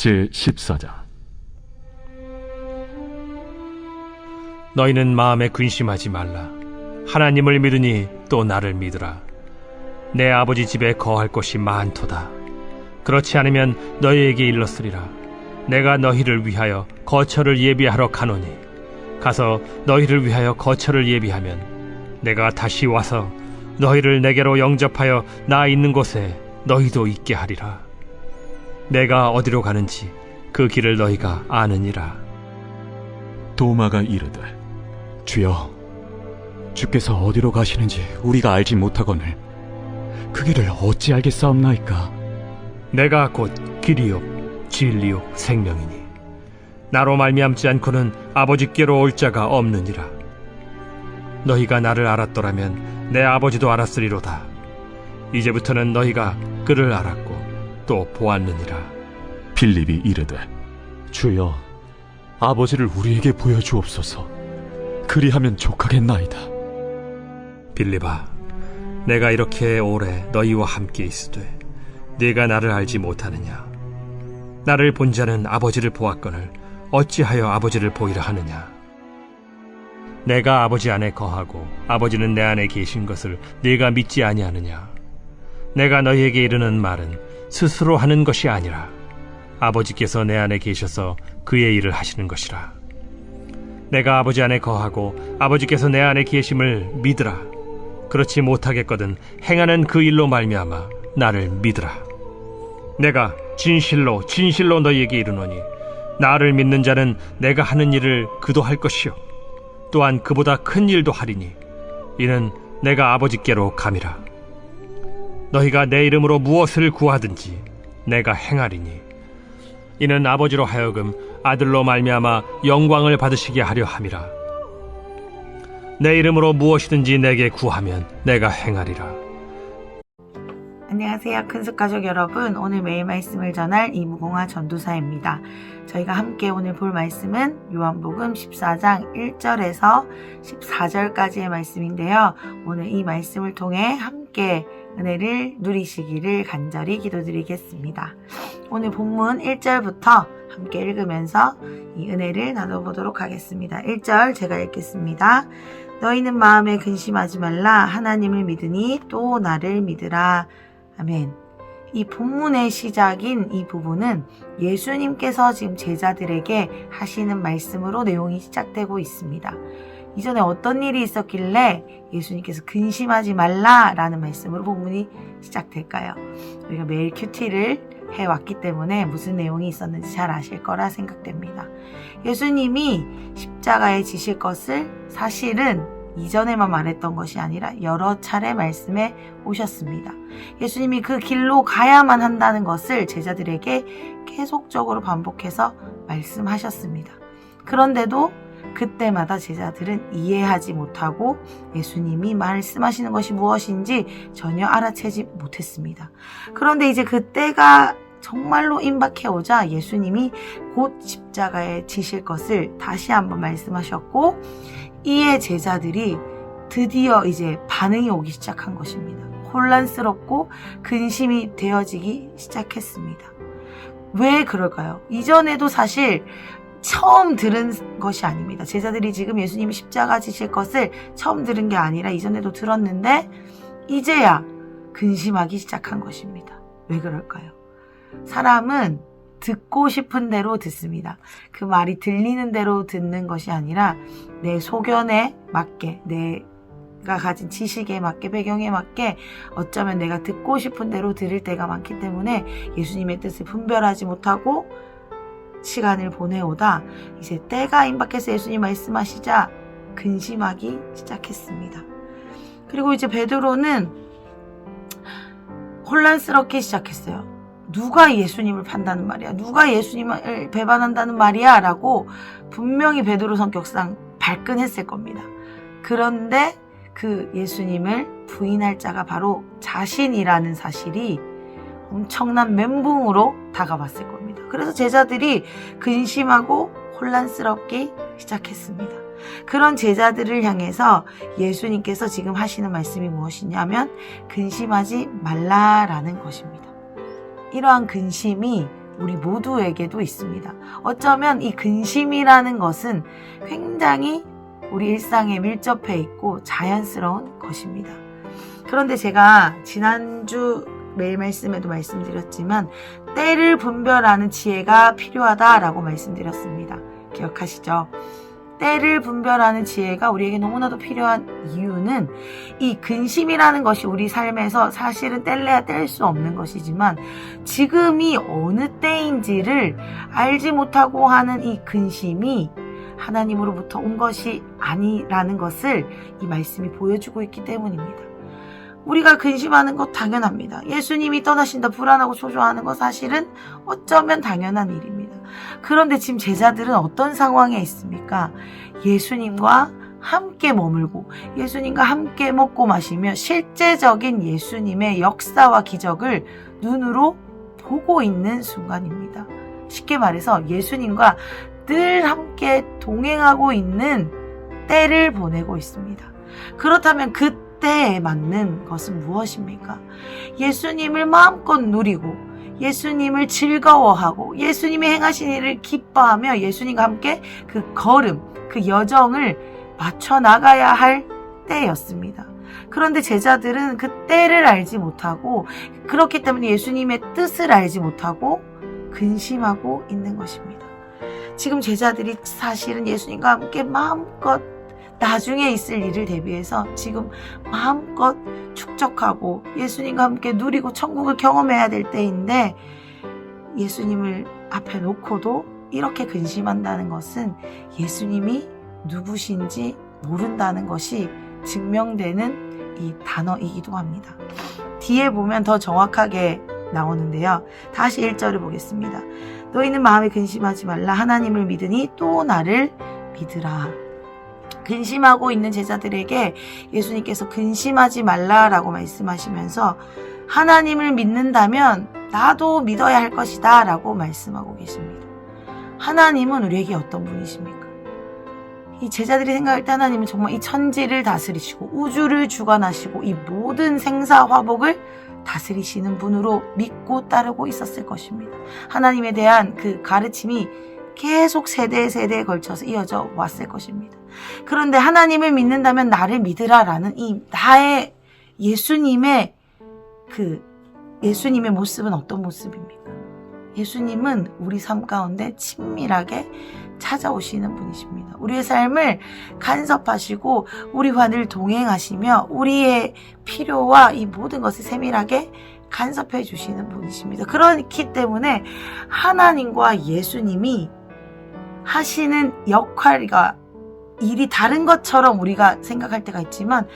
제14장. 너희는 마음에 근심하지 말라. 하나님을 믿으니 또 나를 믿으라. 내 아버지 집에 거할 곳이 많도다. 그렇지 않으면 너희에게 일렀으리라. 내가 너희를 위하여 거처를 예비하러 가노니, 가서 너희를 위하여 거처를 예비하면 내가 다시 와서 너희를 내게로 영접하여 나 있는 곳에 너희도 있게 하리라. 내가 어디로 가는지 그 길을 너희가 아느니라. 도마가 이르되, 주여, 주께서 어디로 가시는지 우리가 알지 못하거늘 그 길을 어찌 알겠사옵나이까? 내가 곧 길이요 진리요 생명이니 나로 말미암지 않고는 아버지께로 올 자가 없느니라. 너희가 나를 알았더라면 내 아버지도 알았으리로다. 이제부터는 너희가 그를 알았고 또 보았느니라. 빌립이 이르되, 주여, 아버지를 우리에게 보여주옵소서. 그리하면 족하겠나이다. 빌립아, 내가 이렇게 오래 너희와 함께 있으되 네가 나를 알지 못하느냐? 나를 본 자는 아버지를 보았거늘 어찌하여 아버지를 보이라 하느냐? 내가 아버지 안에 거하고 아버지는 내 안에 계신 것을 네가 믿지 아니하느냐? 내가 너희에게 이르는 말은 스스로 하는 것이 아니라 아버지께서 내 안에 계셔서 그의 일을 하시는 것이라. 내가 아버지 안에 거하고 아버지께서 내 안에 계심을 믿으라. 그렇지 못하겠거든 행하는 그 일로 말미암아 나를 믿으라. 내가 진실로 진실로 너희에게 이르노니 나를 믿는 자는 내가 하는 일을 그도 할 것이요 또한 그보다 큰 일도 하리니 이는 내가 아버지께로 감이라. 너희가 내 이름으로 무엇을 구하든지 내가 행하리니 이는 아버지로 하여금 아들로 말미암아 영광을 받으시게 하려 함이라. 내 이름으로 무엇이든지 내게 구하면 내가 행하리라. 안녕하세요. 큰숙가족 여러분, 오늘 매일 말씀을 전할 이무공화 전도사입니다. 저희가 함께 오늘 볼 말씀은 요한복음 14장 1절에서 14절까지의 말씀인데요. 오늘 이 말씀을 통해 함께 은혜를 누리시기를 간절히 기도드리겠습니다. 오늘 본문 1절부터 함께 읽으면서 이 은혜를 나눠보도록 하겠습니다. 1절 제가 읽겠습니다. 너희는 마음에 근심하지 말라. 하나님을 믿으니 또 나를 믿으라. 아멘. 이 본문의 시작인 이 부분은 예수님께서 지금 제자들에게 하시는 말씀으로 내용이 시작되고 있습니다. 이전에 어떤 일이 있었길래 예수님께서 근심하지 말라라는 말씀으로 본문이 시작될까요? 우리가 매일 큐티를 해왔기 때문에 무슨 내용이 있었는지 잘 아실 거라 생각됩니다. 예수님이 십자가에 지실 것을 사실은 이전에만 말했던 것이 아니라 여러 차례 말씀해 오셨습니다. 예수님이 그 길로 가야만 한다는 것을 제자들에게 계속적으로 반복해서 말씀하셨습니다. 그런데도 그때마다 제자들은 이해하지 못하고 예수님이 말씀하시는 것이 무엇인지 전혀 알아채지 못했습니다. 그런데 이제 그때가 정말로 임박해 오자 예수님이 곧 십자가에 지실 것을 다시 한번 말씀하셨고, 이에 제자들이 드디어 이제 반응이 오기 시작한 것입니다. 혼란스럽고 근심이 되어지기 시작했습니다. 왜 그럴까요? 이전에도 사실 처음 들은 것이 아닙니다. 제자들이 지금 예수님이 십자가 지실 것을 처음 들은 게 아니라 이전에도 들었는데 이제야 근심하기 시작한 것입니다. 왜 그럴까요? 사람은 듣고 싶은 대로 듣습니다. 그 말이 들리는 대로 듣는 것이 아니라 내 소견에 맞게, 내가 가진 지식에 맞게, 배경에 맞게 어쩌면 내가 듣고 싶은 대로 들을 때가 많기 때문에 예수님의 뜻을 분별하지 못하고 시간을 보내오다 이제 때가 임박해서 예수님 말씀하시자 근심하기 시작했습니다. 그리고 이제 베드로는 혼란스럽게 시작했어요. 누가 예수님을 판다는 말이야? 누가 예수님을 배반한다는 말이야? 라고 분명히 베드로 성격상 발끈했을 겁니다. 그런데 그 예수님을 부인할 자가 바로 자신이라는 사실이 엄청난 멘붕으로 다가왔을 겁니다. 그래서 제자들이 근심하고 혼란스럽게 시작했습니다. 그런 제자들을 향해서 예수님께서 지금 하시는 말씀이 무엇이냐면 근심하지 말라라는 것입니다. 이러한 근심이 우리 모두에게도 있습니다. 어쩌면 이 근심이라는 것은 굉장히 우리 일상에 밀접해 있고 자연스러운 것입니다. 그런데 제가 지난주 매일 말씀에도 말씀드렸지만 때를 분별하는 지혜가 필요하다라고 말씀드렸습니다. 기억하시죠? 때를 분별하는 지혜가 우리에게 너무나도 필요한 이유는 이 근심이라는 것이 우리 삶에서 사실은 뗄래야 뗄 수 없는 것이지만 지금이 어느 때인지를 알지 못하고 하는 이 근심이 하나님으로부터 온 것이 아니라는 것을 이 말씀이 보여주고 있기 때문입니다. 우리가 근심하는 것 당연합니다. 예수님이 떠나신다 불안하고 초조하는 것 사실은 어쩌면 당연한 일입니다. 그런데 지금 제자들은 어떤 상황에 있습니까? 예수님과 함께 머물고 예수님과 함께 먹고 마시며 실제적인 예수님의 역사와 기적을 눈으로 보고 있는 순간입니다. 쉽게 말해서 예수님과 늘 함께 동행하고 있는 때를 보내고 있습니다. 그렇다면 그 때에 맞는 것은 무엇입니까? 예수님을 마음껏 누리고 예수님을 즐거워하고 예수님이 행하신 일을 기뻐하며 예수님과 함께 그 걸음, 그 여정을 맞춰 나가야 할 때였습니다. 그런데 제자들은 그 때를 알지 못하고 그렇기 때문에 예수님의 뜻을 알지 못하고 근심하고 있는 것입니다. 지금 제자들이 사실은 예수님과 함께 마음껏 나중에 있을 일을 대비해서 지금 마음껏 축적하고 예수님과 함께 누리고 천국을 경험해야 될 때인데 예수님을 앞에 놓고도 이렇게 근심한다는 것은 예수님이 누구신지 모른다는 것이 증명되는 이 단어이기도 합니다. 뒤에 보면 더 정확하게 나오는데요. 다시 1절을 보겠습니다. 너희는 마음에 근심하지 말라. 하나님을 믿으니 또 나를 믿으라. 근심하고 있는 제자들에게 예수님께서 근심하지 말라라고 말씀하시면서 하나님을 믿는다면 나도 믿어야 할 것이다 라고 말씀하고 계십니다. 하나님은 우리에게 어떤 분이십니까? 이 제자들이 생각할 때 하나님은 정말 이 천지를 다스리시고 우주를 주관하시고 이 모든 생사화복을 다스리시는 분으로 믿고 따르고 있었을 것입니다. 하나님에 대한 그 가르침이 계속 세대에 걸쳐서 이어져 왔을 것입니다. 그런데 하나님을 믿는다면 나를 믿으라라는 이 나의 예수님의 예수님의 모습은 어떤 모습입니까? 예수님은 우리 삶 가운데 친밀하게 찾아오시는 분이십니다. 우리의 삶을 간섭하시고 우리와 늘 동행하시며 우리의 필요와 이 모든 것을 세밀하게 간섭해 주시는 분이십니다. 그렇기 때문에 하나님과 예수님이 하시는 역할과 일이 다른 것처럼 우리가 생각할 때가 있지만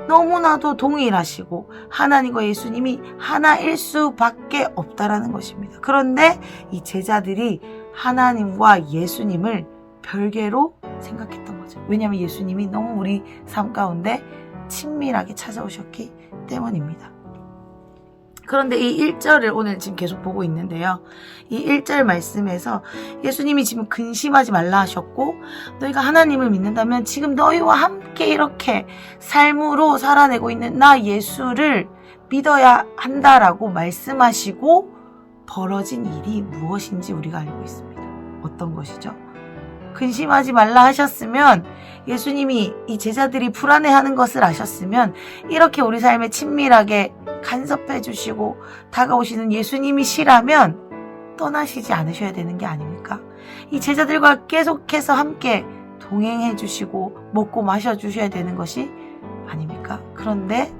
너무나도 동일하시고 하나님과 예수님이 하나일 수밖에 없다라는 것입니다. 그런데 이 제자들이 하나님과 예수님을 별개로 생각했던 거죠. 왜냐하면 예수님이 너무 우리 삶 가운데 친밀하게 찾아오셨기 때문입니다. 그런데 이 1절을 오늘 지금 계속 보고 있는데요. 이 1절 말씀에서 예수님이 지금 근심하지 말라 하셨고 너희가 하나님을 믿는다면 지금 너희와 함께 이렇게 삶으로 살아내고 있는 나 예수를 믿어야 한다라고 말씀하시고 벌어진 일이 무엇인지 우리가 알고 있습니다. 어떤 것이죠? 근심하지 말라 하셨으면 예수님이 이 제자들이 불안해하는 것을 아셨으면 이렇게 우리 삶에 친밀하게 간섭해 주시고 다가오시는 예수님이시라면 떠나시지 않으셔야 되는 게 아닙니까? 이 제자들과 계속해서 함께 동행해 주시고 먹고 마셔 주셔야 되는 것이 아닙니까? 그런데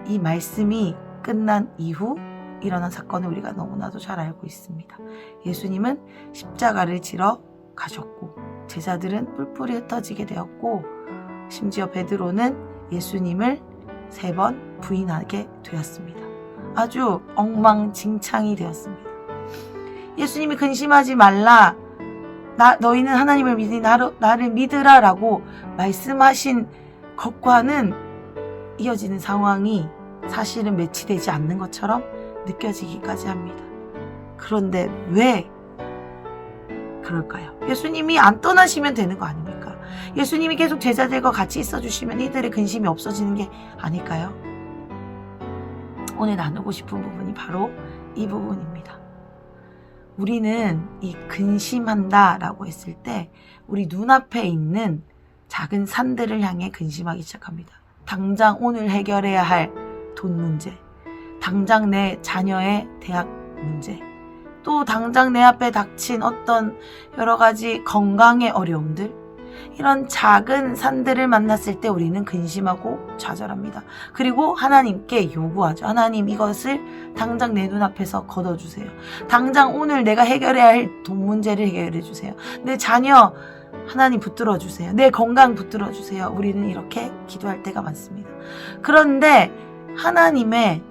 이 말씀이 끝난 이후 일어난 사건을 우리가 너무나도 잘 알고 있습니다. 예수님은 십자가를 지러 가셨고 제자들은 뿔뿔이 흩어지게 되었고 심지어 베드로는 예수님을 3번 부인하게 되었습니다. 아주 엉망진창이 되었습니다. 예수님이 근심하지 말라, 너희는 하나님을 믿으니 나를 믿으라 라고 말씀하신 것과는 이어지는 상황이 사실은 매치되지 않는 것처럼 느껴지기까지 합니다. 그런데 왜 그럴까요? 예수님이 안 떠나시면 되는 거 아닙니까? 예수님이 계속 제자들과 같이 있어주시면 이들의 근심이 없어지는 게 아닐까요? 오늘 나누고 싶은 부분이 바로 이 부분입니다. 우리는 이 근심한다 라고 했을 때 우리 눈앞에 있는 작은 산들을 향해 근심하기 시작합니다. 당장 오늘 해결해야 할 돈 문제, 당장 내 자녀의 대학 문제, 또 당장 내 앞에 닥친 어떤 여러 가지 건강의 어려움들, 이런 작은 산들을 만났을 때 우리는 근심하고 좌절합니다. 그리고 하나님께 요구하죠. 하나님, 이것을 당장 내 눈앞에서 걷어주세요. 당장 오늘 내가 해결해야 할 돈 문제를 해결해 주세요. 내 자녀 하나님 붙들어 주세요. 내 건강 붙들어 주세요. 우리는 이렇게 기도할 때가 많습니다. 그런데 하나님의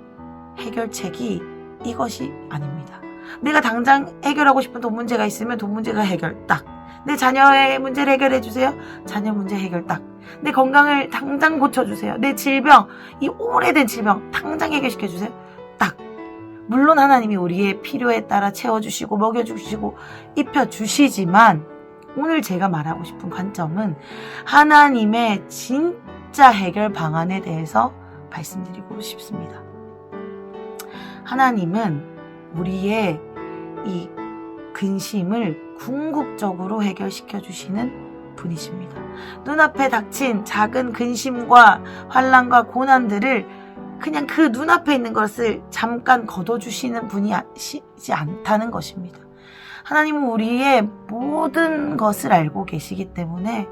해결책이 이것이 아닙니다. 내가 당장 해결하고 싶은 돈 문제가 있으면 돈 문제가 해결 딱. 내 자녀의 문제를 해결해 주세요. 자녀 문제 해결 딱. 내 건강을 당장 고쳐주세요. 내 질병, 이 오래된 질병 당장 해결시켜 주세요. 딱. 물론 하나님이 우리의 필요에 따라 채워주시고 먹여주시고 입혀주시지만 오늘 제가 말하고 싶은 관점은 하나님의 진짜 해결 방안에 대해서 말씀드리고 싶습니다. 하나님은 우리의 이 근심을 궁극적으로 해결시켜 주시는 분이십니다. 눈앞에 닥친 작은 근심과 환난과 고난들을 그냥 그 눈앞에 있는 것을 잠깐 걷어주시는 분이시지 않다는 것입니다. 하나님은 우리의 모든 것을 알고 계시기 때문에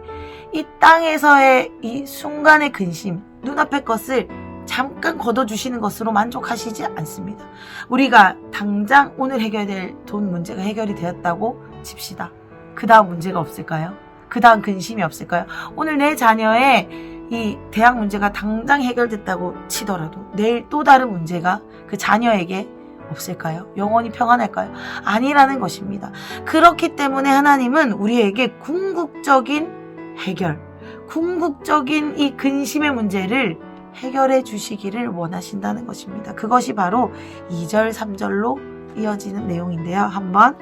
이 땅에서의 이 순간의 근심, 눈앞의 것을 잠깐 걷어주시는 것으로 만족하시지 않습니다. 우리가 당장 오늘 해결될 돈 문제가 해결이 되었다고 칩시다. 그 다음 문제가 없을까요? 그 다음 근심이 없을까요? 오늘 내 자녀의 이 대학 문제가 당장 해결됐다고 치더라도 내일 또 다른 문제가 그 자녀에게 없을까요? 영원히 평안할까요? 아니라는 것입니다. 그렇기 때문에 하나님은 우리에게 궁극적인 해결, 궁극적인 이 근심의 문제를 해결해 주시기를 원하신다는 것입니다. 그것이 바로 2절, 3절로 이어지는 내용인데요. 한번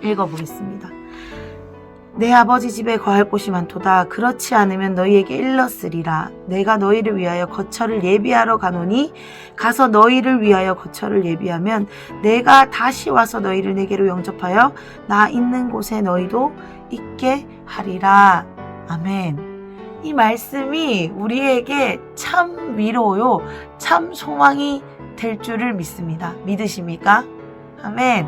읽어보겠습니다. 내 아버지 집에 거할 곳이 많도다. 그렇지 않으면 너희에게 일렀으리라. 내가 너희를 위하여 거처를 예비하러 가노니 가서 너희를 위하여 거처를 예비하면 내가 다시 와서 너희를 내게로 영접하여 나 있는 곳에 너희도 있게 하리라. 아멘. 이 말씀이 우리에게 참 위로요, 참 소망이 될 줄을 믿습니다. 믿으십니까? 아멘.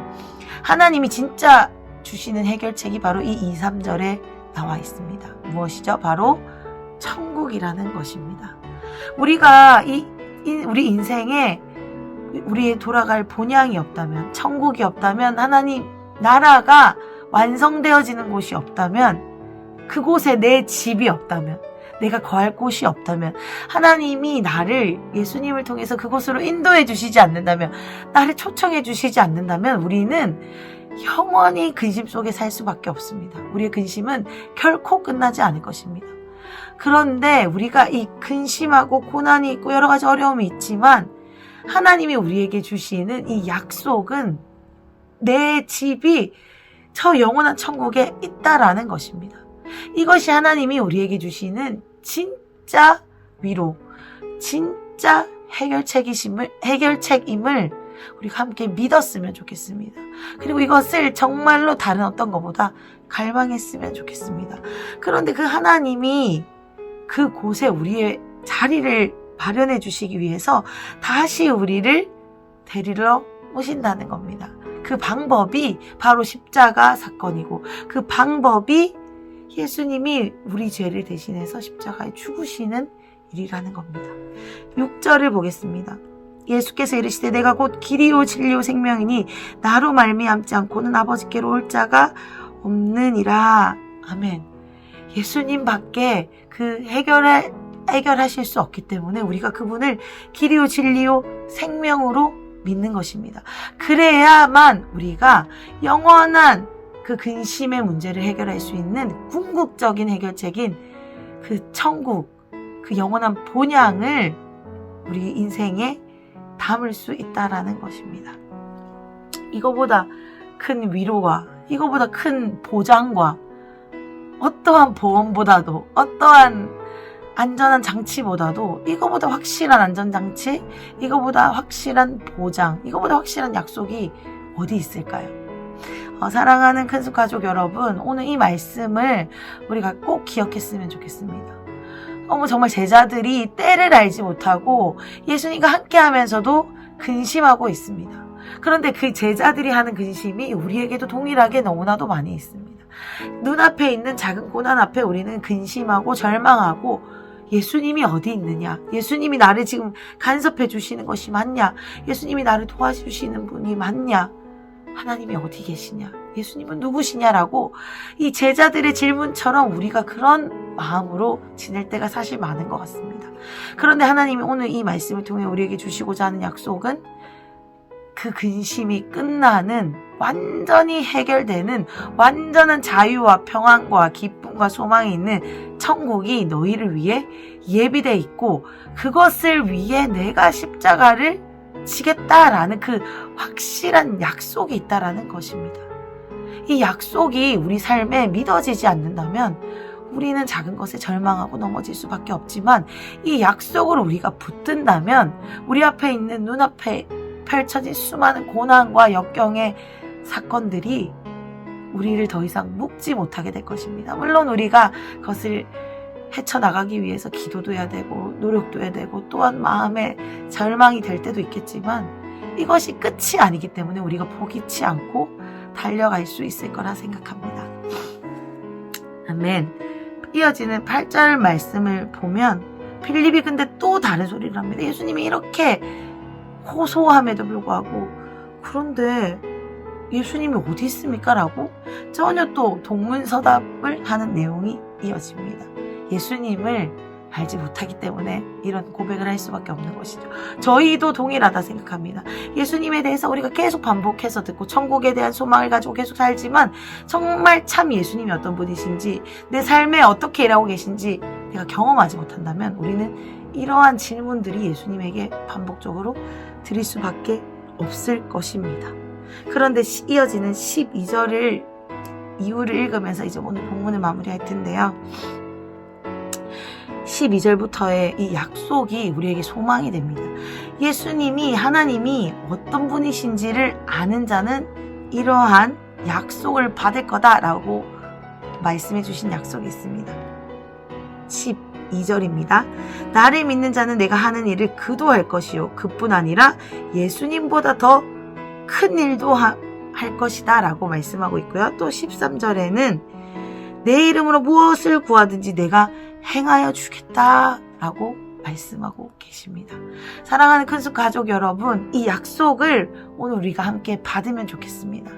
하나님이 진짜 주시는 해결책이 바로 이 2, 3절에 나와 있습니다. 무엇이죠? 바로 천국이라는 것입니다. 우리가 우리 인생에 우리의 돌아갈 본향이 없다면, 천국이 없다면, 하나님 나라가 완성되어지는 곳이 없다면, 그곳에 내 집이 없다면, 내가 거할 곳이 없다면, 하나님이 나를 예수님을 통해서 그곳으로 인도해 주시지 않는다면, 나를 초청해 주시지 않는다면 우리는 영원히 근심 속에 살 수밖에 없습니다. 우리의 근심은 결코 끝나지 않을 것입니다. 그런데 우리가 이 근심하고 고난이 있고 여러 가지 어려움이 있지만 하나님이 우리에게 주시는 이 약속은 내 집이 저 영원한 천국에 있다라는 것입니다. 이것이 하나님이 우리에게 주시는 진짜 위로, 진짜 해결책임을 우리가 함께 믿었으면 좋겠습니다. 그리고 이것을 정말로 다른 어떤 것보다 갈망했으면 좋겠습니다. 그런데 그 하나님이 그곳에 우리의 자리를 마련해 주시기 위해서 다시 우리를 데리러 오신다는 겁니다. 그 방법이 바로 십자가 사건이고, 그 방법이 예수님이 우리 죄를 대신해서 십자가에 죽으시는 일이라는 겁니다. 6절을 보겠습니다. 예수께서 이르시되 내가 곧 길이요 진리요 생명이니 나로 말미암지 않고는 아버지께로 올 자가 없느니라. 아멘. 예수님 밖에 그 해결하실 수 없기 때문에 우리가 그분을 길이요 진리요 생명으로 믿는 것입니다. 그래야만 우리가 영원한 그 근심의 문제를 해결할 수 있는 궁극적인 해결책인 그 천국, 그 영원한 본향을 우리 인생에 담을 수 있다라는 것입니다. 이거보다 큰 위로와 이거보다 큰 보장과 어떠한 보험보다도, 어떠한 안전한 장치보다도, 이거보다 확실한 안전장치, 이거보다 확실한 보장, 이거보다 확실한 약속이 어디 있을까요? 사랑하는 큰숲 가족 여러분, 오늘 이 말씀을 우리가 꼭 기억했으면 좋겠습니다. 정말 제자들이 때를 알지 못하고 예수님과 함께 하면서도 근심하고 있습니다. 그런데 그 제자들이 하는 근심이 우리에게도 동일하게 너무나도 많이 있습니다. 눈앞에 있는 작은 고난 앞에 우리는 근심하고 절망하고 예수님이 어디 있느냐? 예수님이 나를 지금 간섭해 주시는 것이 맞냐? 예수님이 나를 도와주시는 분이 맞냐? 하나님이 어디 계시냐? 예수님은 누구시냐라고 이 제자들의 질문처럼 우리가 그런 마음으로 지낼 때가 사실 많은 것 같습니다. 그런데 하나님이 오늘 이 말씀을 통해 우리에게 주시고자 하는 약속은 그 근심이 끝나는, 완전히 해결되는 완전한 자유와 평안과 기쁨과 소망이 있는 천국이 너희를 위해 예비되어 있고, 그것을 위해 내가 십자가를 지겠다라는 그 확실한 약속이 있다라는 것입니다. 이 약속이 우리 삶에 믿어지지 않는다면 우리는 작은 것에 절망하고 넘어질 수밖에 없지만, 이 약속을 우리가 붙든다면 우리 앞에 있는 눈앞에 펼쳐진 수많은 고난과 역경의 사건들이 우리를 더 이상 묶지 못하게 될 것입니다. 물론 우리가 그것을 헤쳐나가기 위해서 기도도 해야 되고 노력도 해야 되고 또한 마음에 절망이 될 때도 있겠지만, 이것이 끝이 아니기 때문에 우리가 포기치 않고 달려갈 수 있을 거라 생각합니다. 아멘. 이어지는 8절 말씀을 보면 필립이 근데 또 다른 소리를 합니다. 예수님이 이렇게 호소함에도 불구하고 그런데 예수님이 어디 있습니까? 라고 전혀 또 동문서답을 하는 내용이 이어집니다. 예수님을 알지 못하기 때문에 이런 고백을 할 수밖에 없는 것이죠. 저희도 동일하다 생각합니다. 예수님에 대해서 우리가 계속 반복해서 듣고 천국에 대한 소망을 가지고 계속 살지만 정말 참 예수님이 어떤 분이신지, 내 삶에 어떻게 일하고 계신지 내가 경험하지 못한다면 우리는 이러한 질문들이 예수님에게 반복적으로 드릴 수밖에 없을 것입니다. 그런데 이어지는 12절을 이유를 읽으면서 이제 오늘 본문을 마무리할 텐데요. 12절부터의 이 약속이 우리에게 소망이 됩니다. 예수님이, 하나님이 어떤 분이신지를 아는 자는 이러한 약속을 받을 거다라고 말씀해 주신 약속이 있습니다. 12절입니다. 나를 믿는 자는 내가 하는 일을 그도 할 것이요, 그뿐 아니라 예수님보다 더 큰 일도 할 것이다 라고 말씀하고 있고요. 또 13절에는 내 이름으로 무엇을 구하든지 내가 행하여 주겠다 라고 말씀하고 계십니다. 사랑하는 큰숲 가족 여러분, 이 약속을 오늘 우리가 함께 받으면 좋겠습니다.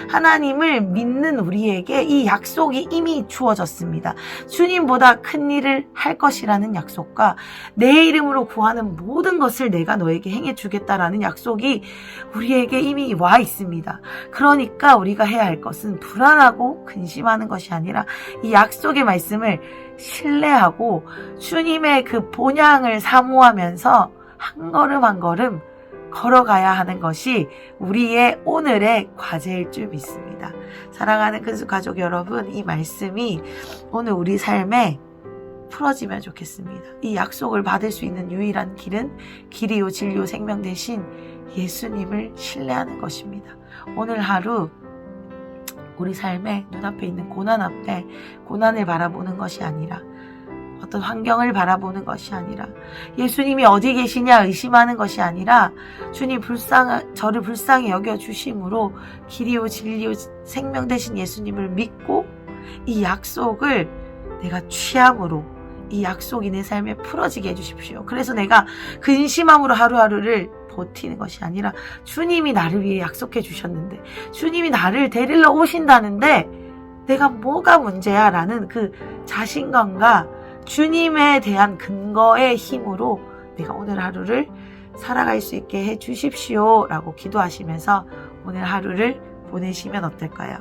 하나님을 믿는 우리에게 이 약속이 이미 주어졌습니다. 주님보다 큰 일을 할 것이라는 약속과 내 이름으로 구하는 모든 것을 내가 너에게 행해 주겠다라는 약속이 우리에게 이미 와 있습니다. 그러니까 우리가 해야 할 것은 불안하고 근심하는 것이 아니라 이 약속의 말씀을 신뢰하고 주님의 그 본향을 사모하면서 한 걸음 한 걸음 걸어가야 하는 것이 우리의 오늘의 과제일 줄 믿습니다. 사랑하는 큰숲 가족 여러분, 이 말씀이 오늘 우리 삶에 풀어지면 좋겠습니다. 이 약속을 받을 수 있는 유일한 길은 길이요 진리요 생명 대신 예수님을 신뢰하는 것입니다. 오늘 하루 우리 삶에 눈앞에 있는 고난 앞에 고난을 바라보는 것이 아니라, 어떤 환경을 바라보는 것이 아니라, 예수님이 어디 계시냐 의심하는 것이 아니라 주님 저를 불쌍히 여겨주심으로 길이요 진리요 생명 되신 예수님을 믿고 이 약속을 내가 취함으로 이 약속이 내 삶에 풀어지게 해주십시오. 그래서 내가 근심함으로 하루하루를 버티는 것이 아니라 주님이 나를 위해 약속해 주셨는데, 주님이 나를 데리러 오신다는데 내가 뭐가 문제야 라는 그 자신감과 주님에 대한 근거의 힘으로 내가 오늘 하루를 살아갈 수 있게 해 주십시오 라고 기도하시면서 오늘 하루를 보내시면 어떨까요?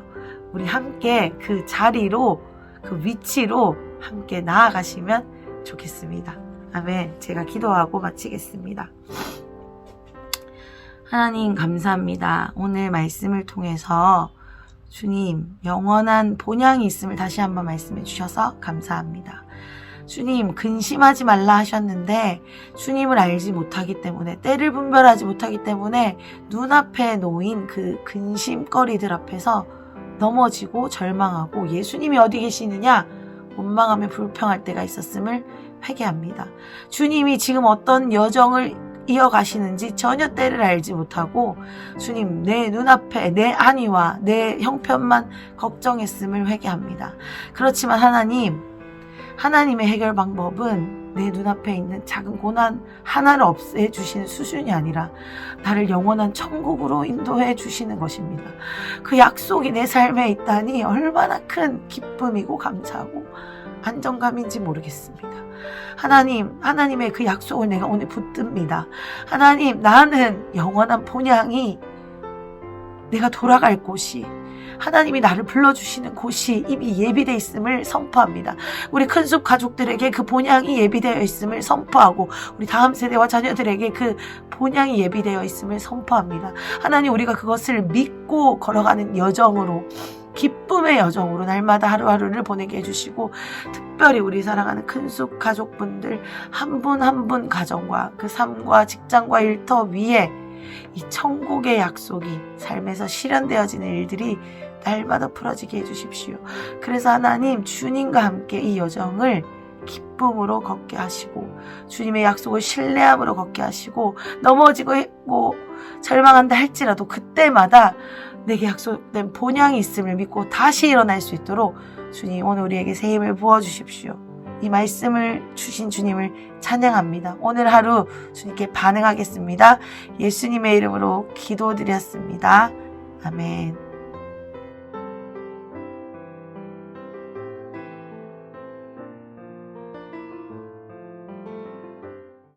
우리 함께 그 자리로, 그 위치로 함께 나아가시면 좋겠습니다. 아멘. 제가 기도하고 마치겠습니다. 하나님 감사합니다. 오늘 말씀을 통해서 주님 영원한 본향이 있음을 다시 한번 말씀해 주셔서 감사합니다. 주님 근심하지 말라 하셨는데 주님을 알지 못하기 때문에 때를 분별하지 못하기 때문에 눈앞에 놓인 그 근심거리들 앞에서 넘어지고 절망하고 예수님이 어디 계시느냐 원망하며 불평할 때가 있었음을 회개합니다. 주님이 지금 어떤 여정을 이어가시는지 전혀 때를 알지 못하고 주님 내 눈앞에 내 안위와 내 형편만 걱정했음을 회개합니다. 그렇지만 하나님의 해결 방법은 내 눈앞에 있는 작은 고난 하나를 없애 주시는 수준이 아니라 나를 영원한 천국으로 인도해 주시는 것입니다. 그 약속이 내 삶에 있다니 얼마나 큰 기쁨이고 감사하고 안정감인지 모르겠습니다. 하나님의 그 약속을 내가 오늘 붙듭니다. 하나님, 나는 영원한 본향이 내가 돌아갈 곳이 하나님이 나를 불러주시는 곳이 이미 예비되어 있음을 선포합니다. 우리 큰숲 가족들에게 그 본향이 예비되어 있음을 선포하고 우리 다음 세대와 자녀들에게 그 본향이 예비되어 있음을 선포합니다. 하나님, 우리가 그것을 믿고 걸어가는 여정으로 기쁨의 여정으로 날마다 하루하루를 보내게 해주시고 특별히 우리 사랑하는 큰숲 가족분들 한 분 한 분 가정과 그 삶과 직장과 일터 위에 이 천국의 약속이 삶에서 실현되어지는 일들이 날마다 풀어지게 해주십시오. 그래서 하나님, 주님과 함께 이 여정을 기쁨으로 걷게 하시고 주님의 약속을 신뢰함으로 걷게 하시고 넘어지고 절망한다 할지라도 그때마다 내게 약속된 본향이 있음을 믿고 다시 일어날 수 있도록 주님 오늘 우리에게 새 힘을 부어주십시오. 이 말씀을 주신 주님을 찬양합니다. 오늘 하루 주님께 반응하겠습니다. 예수님의 이름으로 기도드렸습니다. 아멘.